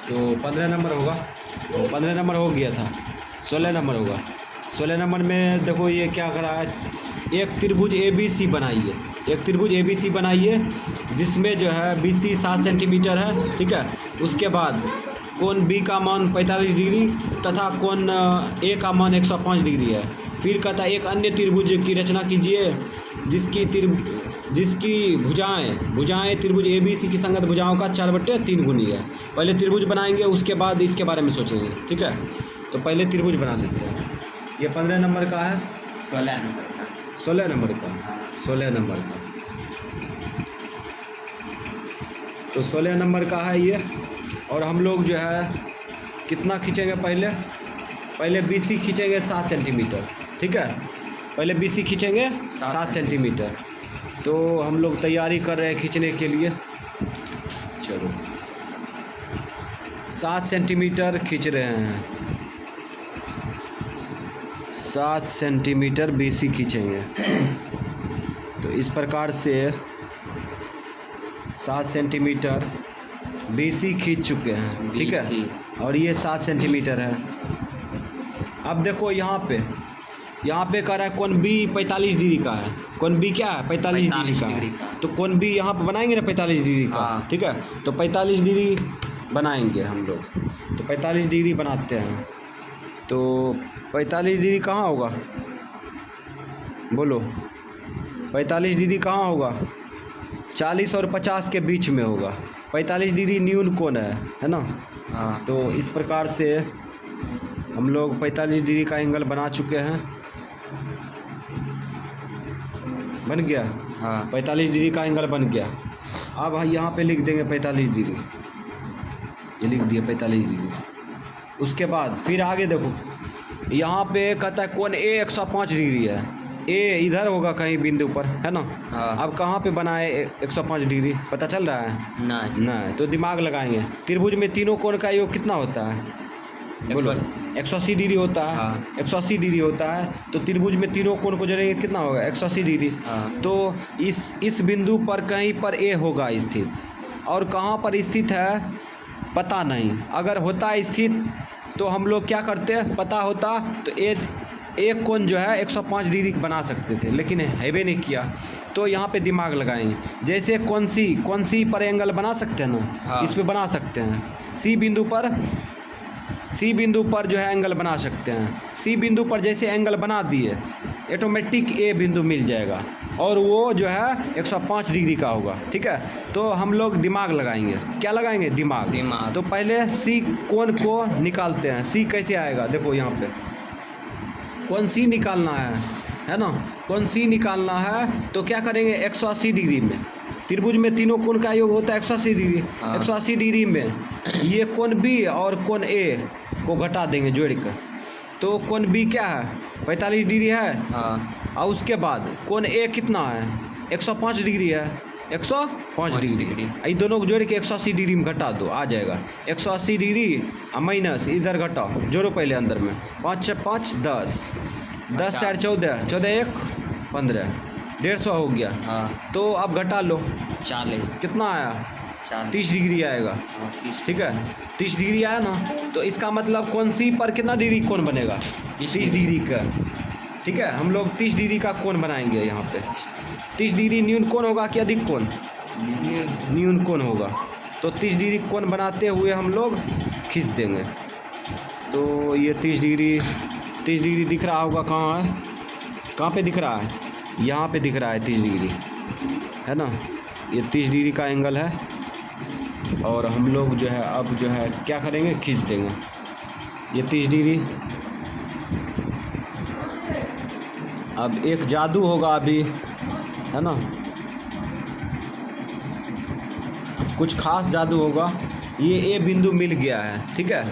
तो 15 नंबर होगा, तो 15 नंबर हो गया था, 16 नंबर होगा। 16 नंबर में देखो ये क्या करा है, एक त्रिभुज ABC बनाइए, एक त्रिभुज ABC बनाइए जिसमें जो है BC 7 सेंटीमीटर है, ठीक है। उसके बाद कोण B का मान 45 डिग्री तथा कोण A का मान 105 डिग्री है। फिर कहता है एक अन्य त्रिभुज की रचना कीजिए जिसकी भुजाएं त्रिभुज ABC की संगत भुजाओं का 4/3 गुनी है। पहले त्रिभुज बनाएंगे, उसके बाद इसके बारे में सोचेंगे, ठीक है। तो पहले त्रिभुज बना लेते हैं। ये 15 नंबर का है, 16 नंबर का, 16 नंबर का, 16 नंबर का, तो 16 नंबर का है ये। और हम लोग जो है कितना खींचेंगे, पहले BC खींचेंगे 7 सेंटीमीटर, ठीक है। पहले BC खींचेंगे 7 सेंटीमीटर। तो हम लोग तैयारी कर रहे हैं खींचने के लिए। चलो 7 सेंटीमीटर खींच रहे हैं, 7 सेंटीमीटर BC खींचेंगे। तो इस प्रकार से 7 सेंटीमीटर BC खींच चुके हैं, ठीक है। और ये 7 सेंटीमीटर है। अब देखो यहाँ पे कह रहा है कोण B 45 डिग्री का है। कोण B क्या है, 45 डिग्री का है। तो कोण B यहाँ पे बनाएंगे ना 45 डिग्री का, ठीक है। तो 45 डिग्री बनाएंगे हम लोग, तो 45 डिग्री बनाते हैं। तो 45 डिग्री कहाँ होगा, बोलो 45 डिग्री कहाँ होगा, 40 और 50 के बीच में होगा। 45 डिग्री न्यून कोण है ना। हाँ। तो इस प्रकार से हम लोग 45 डिग्री का एंगल बना चुके हैं, बन गया। हाँ। 45 डिग्री का एंगल बन गया। अब यहाँ पे लिख देंगे 45 डिग्री, ये लिख दिया 45 डिग्री। उसके बाद फिर आगे देखो, यहाँ पे कहता है कोण A 105 डिग्री है। A इधर होगा कहीं बिंदु पर, है ना। हाँ। अब कहाँ पे बनाए 105 डिग्री, पता चल रहा है? नहीं। तो दिमाग लगाएंगे। त्रिभुज में तीनों कोण का योग कितना होता है, बोलो 180 डिग्री होता है। हाँ। 180 डिग्री होता है। तो त्रिभुज में तीनों कोण को जोड़ेंगे कितना होगा, 180 डिग्री। हाँ। तो इस बिंदु पर कहीं पर A होगा स्थित, और कहाँ पर स्थित है पता नहीं। अगर होता स्थित तो हम लोग क्या करते हैं, पता होता तो एक कोण जो है 105 डिग्री बना सकते थे, लेकिन हैवे नहीं किया। तो यहाँ पे दिमाग लगाएंगे। जैसे कोण C पर एंगल बना सकते हैं ना। हाँ। इस पे बना सकते हैं। C बिंदु पर जो है एंगल बना सकते हैं। C बिंदु पर जैसे एंगल बना दिए, ऑटोमेटिक A बिंदु मिल जाएगा, और वो जो है 105 डिग्री का होगा, ठीक है। तो हम लोग दिमाग लगाएंगे। क्या लगाएंगे, दिमाग। तो पहले C कोण को निकालते हैं। C कैसे आएगा, देखो यहाँ पे कोण C निकालना है ना। कोण C निकालना है तो क्या करेंगे, 180 डिग्री में। त्रिभुज में तीनों कोण का योग होता है 180 डिग्री। 180 डिग्री में ये कोण B और कोण A को घटा देंगे जोड़ कर। तो कोण B क्या है, 45 डिग्री है। हाँ। और उसके बाद कोण A कितना है, 105 डिग्री है। 105 डिग्री, ये दोनों को जोड़ के 180 डिग्री में घटा दो, आ जाएगा 180 डिग्री माइनस इधर घटाओ, जोड़ो पहले अंदर में। 5 6 5 10, 10 4 14, 14 1 15, 150 हो गया। हाँ। तो अब घटा लो, 40 कितना आया, 30 डिग्री आएगा, ठीक है। 30 डिग्री आया ना। तो इसका मतलब कोण C पर कितना डिग्री कोण बनेगा, 30 डिग्री का, ठीक है। हम लोग 30 डिग्री का कोण बनाएंगे यहाँ पे। 30 डिग्री न्यून कोण होगा कि अधिक कोण, न्यून कोण होगा। तो 30 डिग्री कोण बनाते हुए हम लोग खींच देंगे। तो ये 30 डिग्री दिख रहा होगा, कहाँ है, कहाँ पे दिख रहा है, यहाँ पे दिख रहा है 30 डिग्री, है ना। ये 30 डिग्री का एंगल है। और हम लोग जो है अब जो है क्या करेंगे, खींच देंगे ये 30 डिग्री। अब एक जादू होगा अभी, है ना, कुछ खास जादू होगा। ये A बिंदु मिल गया है, ठीक है।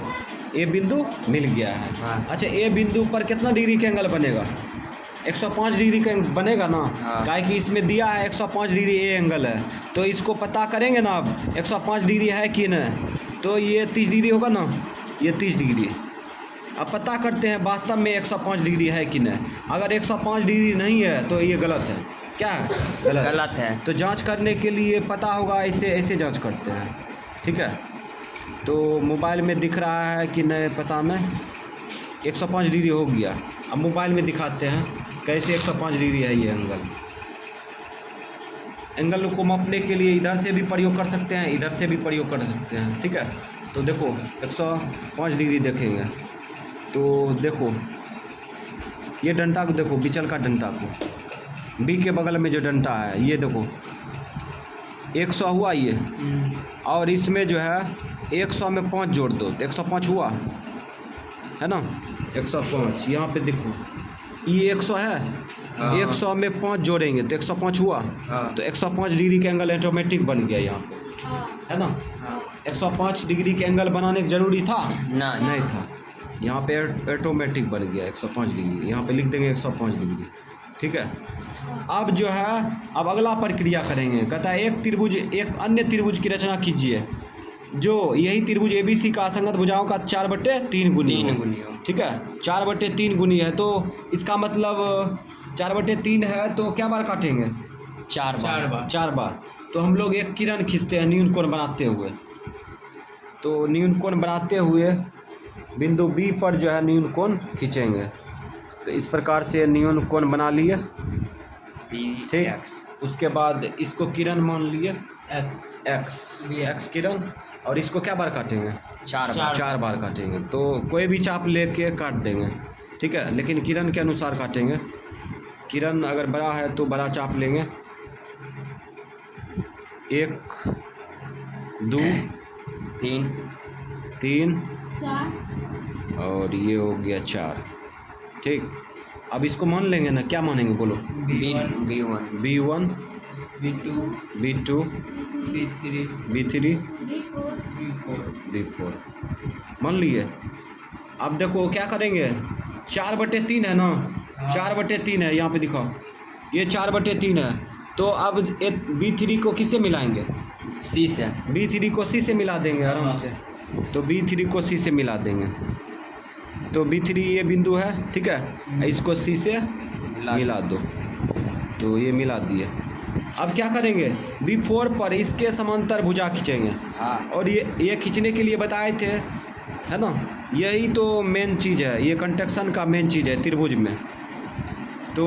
A बिंदु मिल गया है। हाँ। अच्छा, A बिंदु पर कितना डिग्री का एंगल बनेगा, 105 डिग्री का बनेगा ना। हाँ। काहे कि इसमें दिया है 105 डिग्री A एंगल है। तो इसको पता करेंगे ना, अब 105 डिग्री है कि नहीं। तो ये 30 डिग्री होगा ना, ये 30 डिग्री। अब पता करते हैं वास्तव में 105 डिग्री है कि नहीं। अगर 105 डिग्री नहीं है तो ये गलत है। क्या है, गलत है। तो जांच करने के लिए पता होगा, ऐसे जांच करते हैं, ठीक है। तो मोबाइल में दिख रहा है कि नहीं पता नहीं, 105 डिग्री हो गया। अब मोबाइल में दिखाते हैं कैसे 105 डिग्री है ये एंगल। एंगल को मापने के लिए इधर से भी प्रयोग कर सकते हैं, इधर से भी प्रयोग कर सकते हैं, ठीक है। तो देखो 105 डिग्री देखेंगे तो देखो ये डंडा को देखो, बिचल का डंडा को, बी के बगल में जो डंडा है ये देखो 100 हुआ ये, और इसमें जो है 100 में 5 जोड़ दो तो 105 हुआ है ना। 105 यहाँ पे देखो ये 100 है, 100 में 5 जोड़ेंगे तो 105 हुआ, तो 105 डिग्री का एंगल ऑटोमेटिक बन गया यहाँ पे, है ना। 105 डिग्री के एंगल बनाने की जरूरी था नहीं था, यहाँ पे ऑटोमेटिक बन गया 105 डिग्री। यहाँ पे लिख देंगे 105 डिग्री, ठीक है। अब जो है अब अगला प्रक्रिया करेंगे, कहता है एक त्रिभुज एक अन्य त्रिभुज की रचना कीजिए जो यही त्रिभुज ABC का असंगत भुजाओं का 4/3 गुनी हो, ठीक है। 4/3 गुनी है तो इसका मतलब 4/3 है तो क्या बार काटेंगे? 4 बार। तो हम लोग एक किरण खींचते हैं न्यून कोण बनाते हुए। तो न्यून कोण बनाते हुए बिंदु B पर जो है न्यून कोण खींचेंगे। तो इस प्रकार से न्यून कोण बना लिए, ठीक। उसके बाद इसको किरण मान लिए x किरण, और इसको क्या बार काटेंगे? 4 बार काटेंगे। तो कोई भी चाप लेके काट देंगे, ठीक है, लेकिन किरण के अनुसार काटेंगे। किरण अगर बड़ा है तो बड़ा चाप लेंगे, 1 2 3 और ये हो गया 4, ठीक। अब इसको मान लेंगे ना, क्या मानेंगे बोलो? B1 B2 B3 B4 मान लिए। अब देखो क्या करेंगे, 4/3 है ना, 4/3 है, यहाँ पे दिखाओ ये 4/3 है। तो अब B3 को किससे मिलाएंगे? C से। B3 को C से मिला देंगे आराम से। तो B3 को C से मिला देंगे। तो B3 ये बिंदु है, ठीक है, इसको C से मिला दो। तो ये मिला दिए। अब क्या करेंगे, B4 पर इसके समांतर भुजा खींचेंगे। और ये खींचने के लिए बताए थे, है ना, यही तो मेन चीज़ है, ये कंस्ट्रक्शन का मेन चीज़ है त्रिभुज में। तो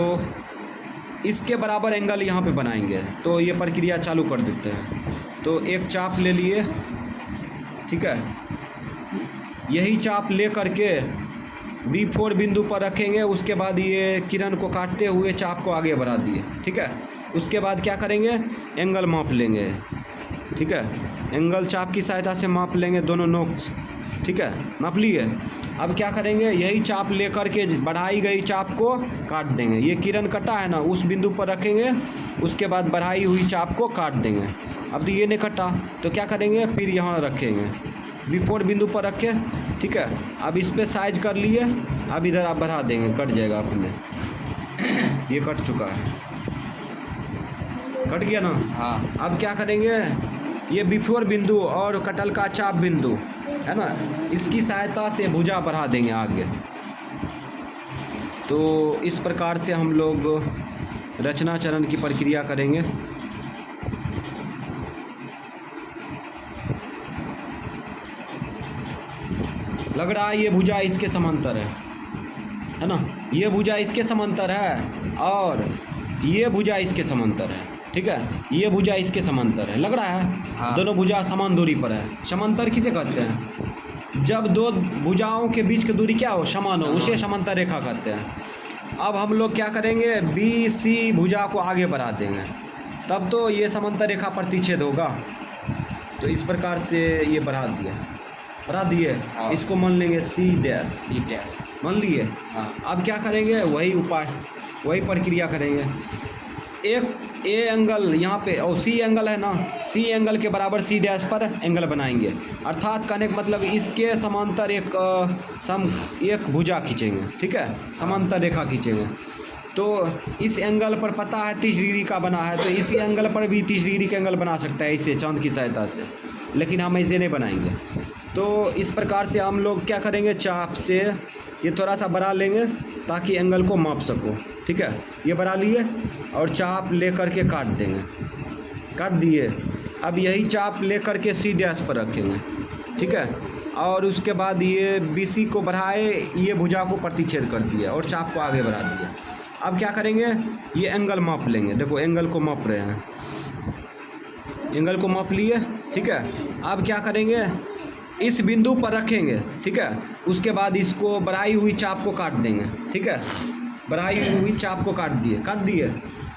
इसके बराबर एंगल यहाँ पे बनाएंगे। तो ये प्रक्रिया चालू कर देते हैं। तो एक चाप ले लिए, ठीक है, यही चाप ले करके B4 बिंदु पर रखेंगे। उसके बाद ये किरण को काटते हुए चाप को आगे बढ़ा दिए, ठीक है। उसके बाद क्या करेंगे, एंगल माप लेंगे, ठीक है। एंगल चाप की सहायता से माप लेंगे दोनों नोक, ठीक है, नाप लिए। अब क्या करेंगे, यही चाप लेकर के बढ़ाई गई चाप को काट देंगे। ये किरण कटा है ना, उस बिंदु पर रखेंगे, उसके बाद बढ़ाई हुई चाप को काट देंगे। अब तो ये नहीं कटा तो क्या करेंगे, फिर यहाँ रखेंगे B4 बिंदु पर रखे, ठीक है। अब इस पर साइज कर लिए, अब इधर आप बढ़ा देंगे, कट जाएगा अपने। ये कट चुका है, कट गया ना। अब क्या करेंगे, ये B4 बिंदु और कटल का चाप बिंदु है ना, इसकी सहायता से भुजा बढ़ा देंगे आगे। तो इस प्रकार से हम लोग रचना चरण की प्रक्रिया करेंगे। लग रहा है ये भुजा इसके समांतर है ना, ये भुजा इसके समांतर है और ये भुजा इसके समांतर है, ठीक है। ये भुजा इसके समांतर है, लग रहा है। दोनों भुजा समान दूरी पर है। समांतर किसे कहते हैं? जब दो भुजाओं के बीच की दूरी क्या हो, समान हो, उसे समांतर रेखा कहते हैं। अब हम लोग क्या करेंगे, BC भुजा को आगे बढ़ा देंगे, तब तो ये समांतर रेखा प्रतिच्छेद होगा। तो इस प्रकार से ये बढ़ा दिए। इसको मान लेंगे C डैश, मान लिए। अब क्या करेंगे, वही उपाय, वही प्रक्रिया करेंगे। एक ए एंगल यहाँ पे और C एंगल है ना, C एंगल के बराबर C डैश पर एंगल बनाएंगे। अर्थात कहने का मतलब इसके समांतर एक भुजा खींचेंगे, ठीक है, समांतर रेखा खींचेंगे। तो इस एंगल पर पता है 30 डिग्री का बना है, तो इसी एंगल पर भी 30 डिग्री का एंगल बना सकता है इसे चांद की सहायता से, लेकिन हम ऐसे नहीं बनाएंगे। तो इस प्रकार से हम लोग क्या करेंगे, चाप से ये थोड़ा सा बढ़ा लेंगे ताकि एंगल को माप सको, ठीक है। ये बढ़ा लिए और चाप ले करके काट देंगे, काट दिए। अब यही चाप ले करके C डैश पर रखेंगे, ठीक है। और उसके बाद ये BC को बढ़ाए, ये भुजा को प्रतिच्छेद कर दिया और चाप को आगे बढ़ा दिया। अब क्या करेंगे, ये एंगल माप लेंगे। देखो एंगल को माप रहे हैं, एंगल को माप लिए, ठीक है। अब क्या करेंगे, इस बिंदु पर रखेंगे, ठीक है। उसके बाद इसको बढ़ाई हुई चाप को काट देंगे, ठीक है। बढ़ाई हुई चाप को काट दिए।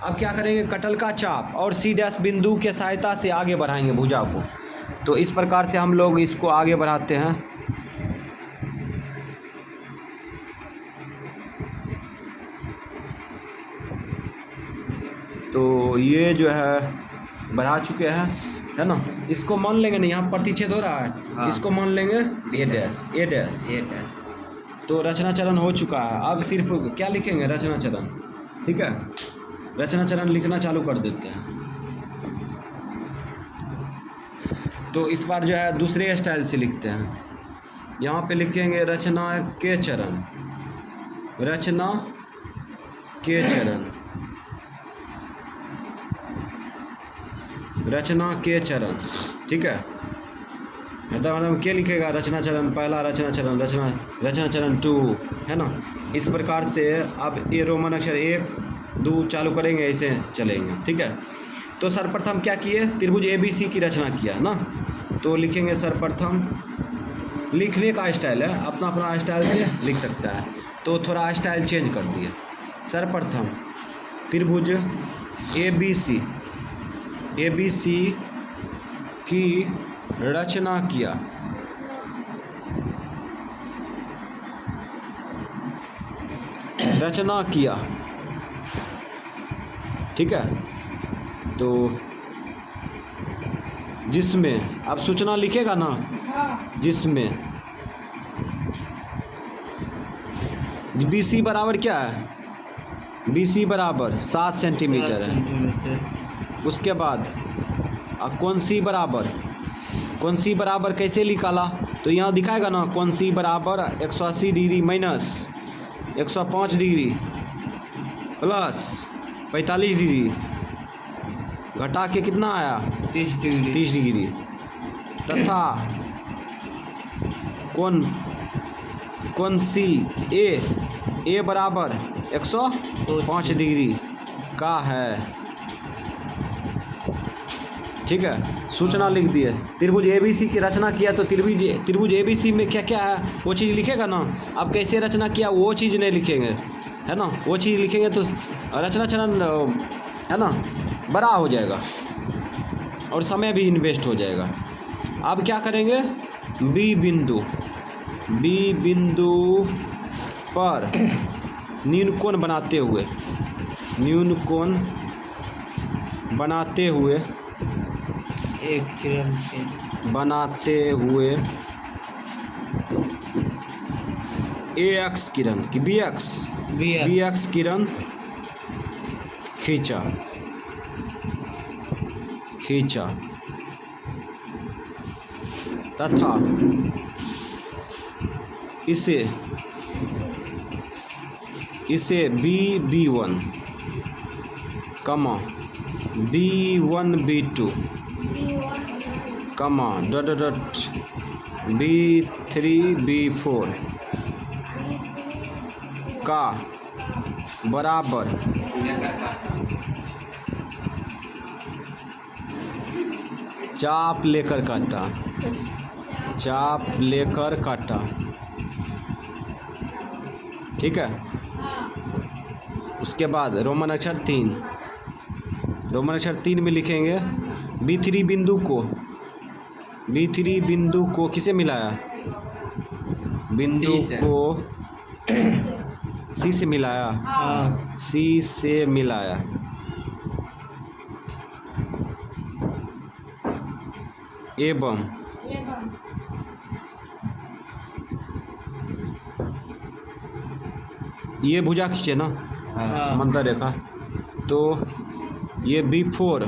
अब क्या करेंगे, कटल का चाप और C' बिंदु के सहायता से आगे बढ़ाएंगे भुजा को। तो इस प्रकार से हम लोग इसको आगे बढ़ाते हैं। तो ये जो है बढ़ा चुके हैं, है ना। इसको मान लेंगे नहीं, यहाँ प्रतिच्छेद हो रहा है, हाँ। इसको मान लेंगे A'। ये डैश तो रचना चरण हो चुका है। अब सिर्फ क्या लिखेंगे, रचना चरण, ठीक है। रचना चरण लिखना चालू कर देते हैं। तो इस बार जो है दूसरे स्टाइल से लिखते हैं। यहाँ पे लिखेंगे रचना के चरण, रचना के चरण, रचना के चरण, ठीक है। मतलब क्या लिखेगा, रचना चरण पहला, रचना चरण, रचना चरण 2, है ना। इस प्रकार से अब ये रोमन अक्षर 1 2 चालू करेंगे, ऐसे चलेंगे, ठीक है। तो सर्वप्रथम क्या किए, त्रिभुज ABC की रचना किया ना। तो लिखेंगे सर्वप्रथम, लिखने का स्टाइल है, अपना अपना स्टाइल से लिख सकता है। तो थोड़ा स्टाइल चेंज कर दिए। सर्वप्रथम त्रिभुज ABC की रचना किया, ठीक है। तो जिसमें, अब सूचना लिखेगा ना, जिसमें BC बराबर क्या है, BC बराबर 7 सेंटीमीटर है। उसके बाद कौन सी बराबर कैसे निकाला, तो यहाँ दिखाएगा ना, कौन सी बराबर 180 degree minus 105 degree plus 45 degree घटा के कितना आया, 30 डिग्री तथा कौन सी ए बराबर 105 डिग्री का है, ठीक है। सूचना लिख दिए। त्रिभुज ABC की रचना किया, तो त्रिभुज ABC में क्या क्या है वो चीज़ लिखेगा ना। अब कैसे रचना किया वो चीज़ नहीं लिखेंगे, है ना। वो चीज़ लिखेंगे तो रचना चरण, है ना, बड़ा हो जाएगा और समय भी इन्वेस्ट हो जाएगा। अब क्या करेंगे, B बिंदु पर न्यून कोण बनाते हुए एक किरण से AX किरण की BX किरण खींचा तथा इसे B1 B1 B2 B3 B4 का बराबर चाप लेकर काटा, ठीक है। उसके बाद रोमन अक्षर 3 में लिखेंगे B3 बिंदु को किसे मिलाया, बिंदु को C से मिलाया, C से मिलाया, एवं ये भुजा खींचे ना, समांतर रेखा। तो ये B4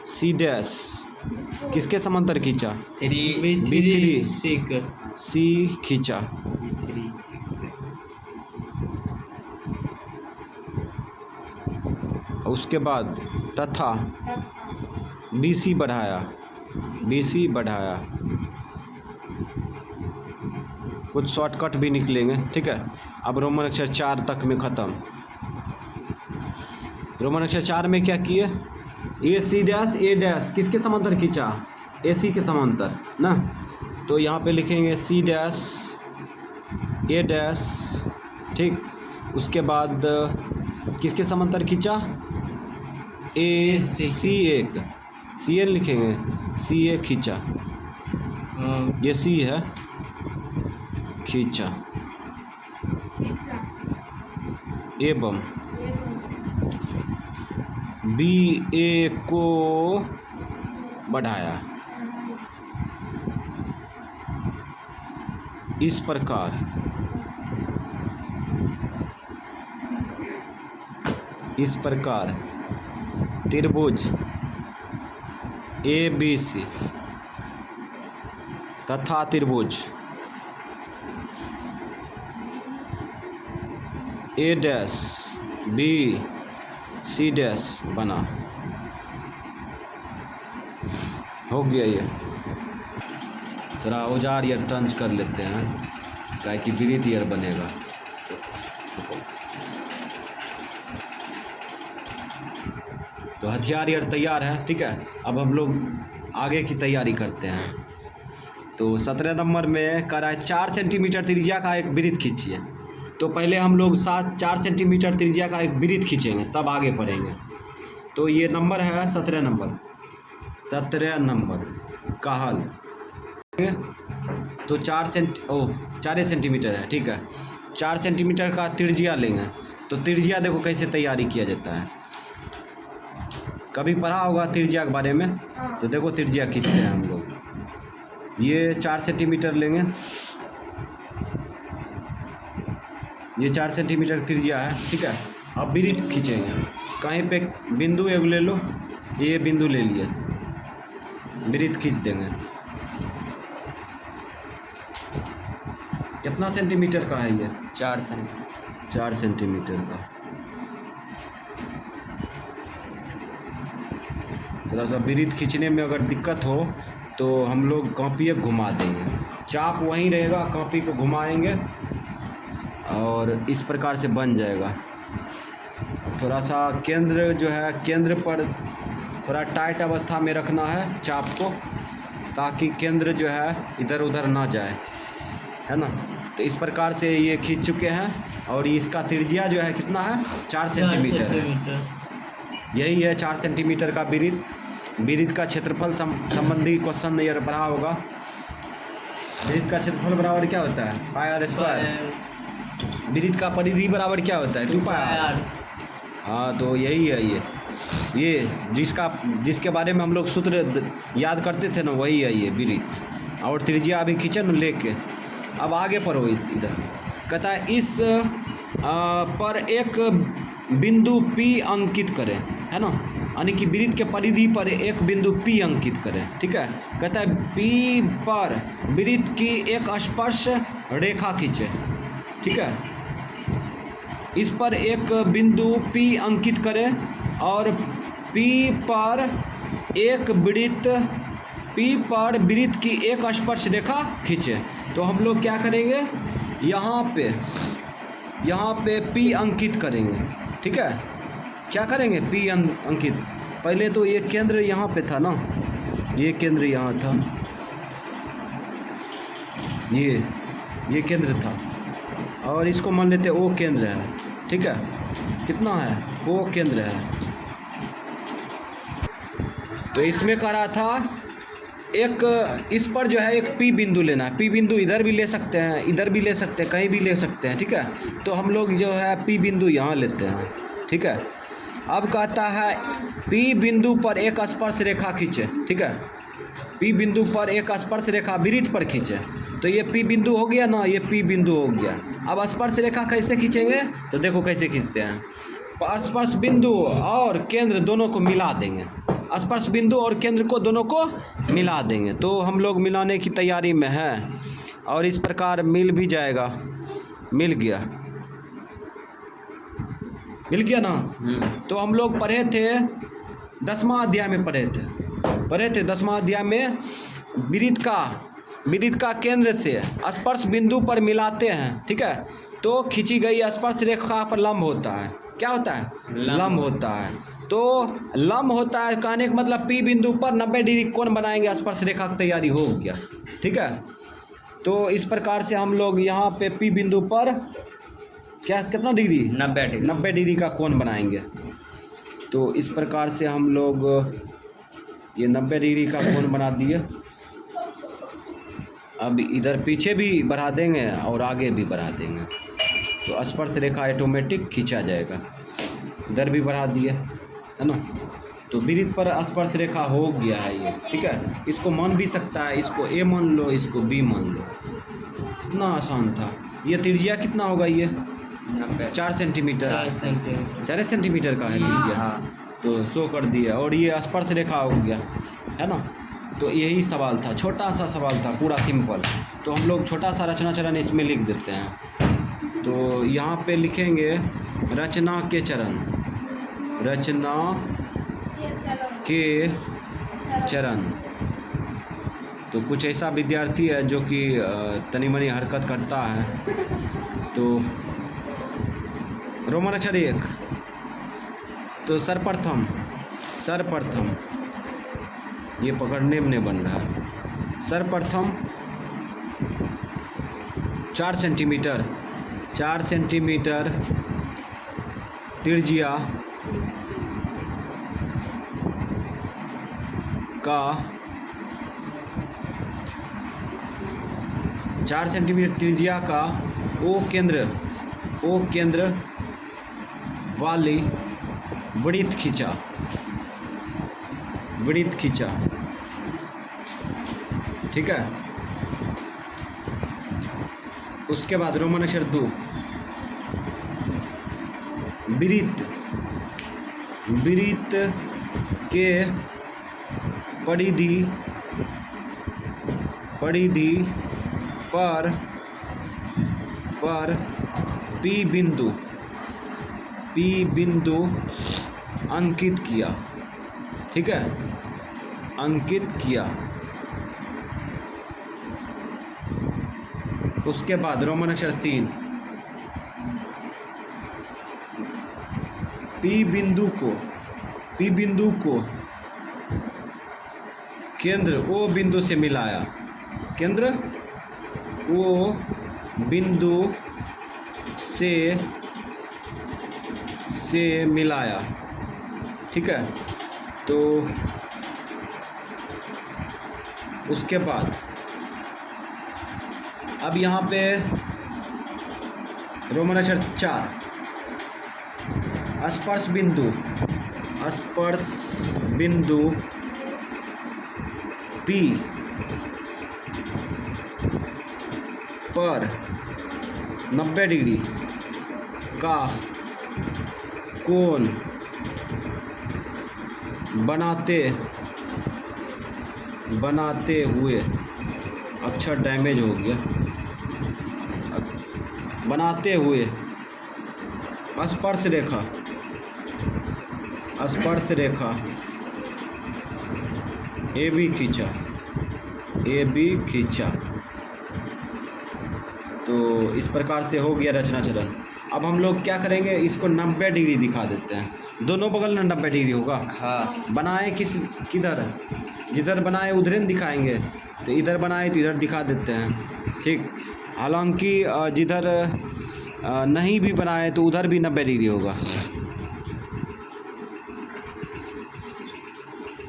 C' किसके समांतर खींचा, B3 C खींचा। उसके बाद तथा BC बढ़ाया कुछ शॉर्टकट भी निकलेंगे, ठीक है। अब रोमन अक्षर 4 तक में ख़त्म। रोमन अक्षर 4 में क्या किए, ए सी डैश ए डैश किसके समांतर खींचा, ए सी के समांतर ना, तो यहाँ पे लिखेंगे सी डैश ए डैश, ठीक। उसके बाद किसके समांतर खींचा, ए सी एक, सी ए लिखेंगे, सी ए खींचा, ये सी है, खींचा एवं बी ए को बढ़ाया। इस प्रकार त्रिभुज ए बी सी तथा त्रिभुज ए डैश बी सी डैश बना। हो गया ये। थोड़ा औजार या टंच कर लेते हैं, क्या कि वृत्त ईयर बनेगा। तो हथियार ईयर तैयार है, ठीक है। अब हम लोग आगे की तैयारी करते हैं। तो 17 नंबर में कह रहा है 4 सेंटीमीटर त्रिज्या का एक वृत्त खींचिए। तो पहले हम लोग 4 सेंटीमीटर त्रिज्या का एक वृत्त खींचेंगे, तब आगे बढ़ेंगे। तो ये नंबर है 17 नंबर, 17 नंबर का हल। तो 4 सेंटीमीटर है, ठीक है। 4 सेंटीमीटर का त्रिज्या लेंगे। तो त्रिज्या देखो कैसे तैयारी किया जाता है, कभी पढ़ा होगा त्रिज्या के बारे में। तो देखो त्रिज्या खींचते हैं हम लोग। ये 4 सेंटीमीटर लेंगे, ये 4 सेंटीमीटर त्रिज्या है, ठीक है। अब वृत्त खींचेंगे, कहीं पे बिंदु एक ले लो, ये बिंदु ले लिए, वृत्त खींच देंगे। कितना सेंटीमीटर का है ये, 4 सेंटीमीटर का। थोड़ा सा वृत्त खींचने में अगर दिक्कत हो तो हम लोग कॉपी घुमा देंगे, चाप वहीं रहेगा, कॉपी को घुमाएंगे और इस प्रकार से बन जाएगा। थोड़ा सा केंद्र जो है, केंद्र पर थोड़ा टाइट अवस्था में रखना है चाप को, ताकि केंद्र जो है इधर उधर ना जाए, है ना। तो इस प्रकार से ये खींच चुके हैं और इसका त्रिज्या जो है कितना है, 4 सेंटीमीटर है। यही है 4 सेंटीमीटर का वृत्त। वृत्त का क्षेत्रफल संबंधी क्वेश्चन ये पढ़ा होगा। वृत्त का क्षेत्रफल बराबर क्या होता है, पाई आर स्क्वायर। वृत्त का परिधि बराबर क्या होता है, 2 पाई आर। हाँ, तो यही है ये जिसके बारे में हम लोग सूत्र याद करते थे ना, वही है ये वृत्त। और त्रिज्या अभी खींचे न लेके। अब आगे पढ़ो, इधर कहता है इस पर एक बिंदु P अंकित करें, है ना, यानी कि वृत्त के परिधि पर एक बिंदु P अंकित करें, ठीक है। कहता है P पर वृत्त की एक स्पर्श रेखा खींचे, ठीक है। इस पर एक बिंदु P अंकित करें और P पर वृत्त की एक स्पर्श रेखा खींचे। तो हम लोग क्या करेंगे, यहाँ पे P अंकित करेंगे, ठीक है। क्या करेंगे, P अंकित। पहले तो ये केंद्र यहाँ पे था ना, ये केंद्र यहाँ था, ये केंद्र था, और इसको मान लेते O केंद्र है, ठीक है। कितना है, O केंद्र है। तो इसमें कह रहा था इस पर जो है एक P बिंदु लेना है। P बिंदु इधर भी ले सकते हैं, इधर भी ले सकते हैं, कहीं भी ले सकते हैं, ठीक है। तो हम लोग जो है P बिंदु यहाँ लेते हैं, ठीक है। अब कहता है P बिंदु पर एक स्पर्श रेखा खींचे, ठीक है। P बिंदु पर एक स्पर्श रेखा वृत्त पर खींचे। तो ये P बिंदु हो गया ना, ये P बिंदु हो गया। अब स्पर्श रेखा कैसे खींचेंगे, तो देखो कैसे खींचते हैं। स्पर्श बिंदु और केंद्र दोनों को मिला देंगे, स्पर्श बिंदु और केंद्र को दोनों को मिला देंगे। तो हम लोग मिलाने की तैयारी में हैं और इस प्रकार मिल भी जाएगा। मिल गया ना। तो हम लोग पढ़े थे 10वां अध्याय में, पढ़े थे 10वां अध्याय में वृत्त का वृत्त का केंद्र से स्पर्श बिंदु पर मिलाते हैं, ठीक है, तो खींची गई स्पर्श रेखा पर लंब होता है। क्या होता है? लंब होता है। तो लंब होता है कहने का मतलब P बिंदु पर 90 डिग्री कोण बनाएंगे, स्पर्श रेखा की तैयारी हो गया, ठीक है। तो इस प्रकार से हम लोग यहाँ पे P बिंदु पर क्या कितना डिग्री? 90 डिग्री का कोण बनाएंगे। तो इस प्रकार से हम लोग ये 90 डिग्री का कोण बना दिए। अब इधर पीछे भी बढ़ा देंगे और आगे भी बढ़ा देंगे, तो स्पर्श रेखा ऑटोमेटिक खींचा जाएगा। इधर भी बढ़ा दिए, है ना। तो वृत्त पर स्पर्श रेखा हो गया है ये, ठीक है। इसको मान भी सकता है, इसको A मान लो, इसको B मान लो। कितना आसान था। ये त्रिज्या कितना होगा? ये 4 सेंटीमीटर, 4 सेंटीमीटर का है त्रिज्या। तो शो कर दिया, और ये स्पर्श रेखा हो गया, है ना। तो यही सवाल था, छोटा सा सवाल था, पूरा सिंपल। तो हम लोग छोटा सा रचना चरण इसमें लिख देते हैं। तो यहाँ पे लिखेंगे रचना के चरण, रचना के चरण। तो कुछ ऐसा विद्यार्थी है जो कि तनी मनी हरकत करता है। तो रोमन अक्षर 1, तो सर्वप्रथम ये पकड़ने में नहीं बन रहा है। सर्वप्रथम 4 सेंटीमीटर त्रिज्या का 4 सेंटीमीटर त्रिज्या का O केंद्र वाली वृत्त खींचा, ठीक है। उसके बाद रोमन अक्षर 2, वृत्त के परिधि पर P बिंदु अंकित किया, ठीक है, अंकित किया। उसके बाद रोमन अक्षर 3, P बिंदु को केंद्र O बिंदु से मिलाया, केंद्र O बिंदु से मिलाया, ठीक है। तो उसके बाद अब यहाँ पे रोमन अक्षर 4, स्पर्श बिंदु P पर 90 डिग्री का कोण बनाते हुए, अक्षर डैमेज हो गया, बनाते हुए स्पर्श रेखा AB खींचा। तो इस प्रकार से हो गया रचना चरण। अब हम लोग क्या करेंगे, इसको 90 डिग्री दिखा देते हैं। दोनों बगल में 90 डिग्री होगा। हाँ। बनाए किधर, जिधर बनाए उधर दिखाएंगे। तो इधर बनाए तो इधर दिखा देते हैं, ठीक। हालांकि जिधर नहीं भी बनाए तो उधर भी 90 डिग्री होगा।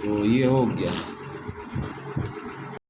तो ये हो गया।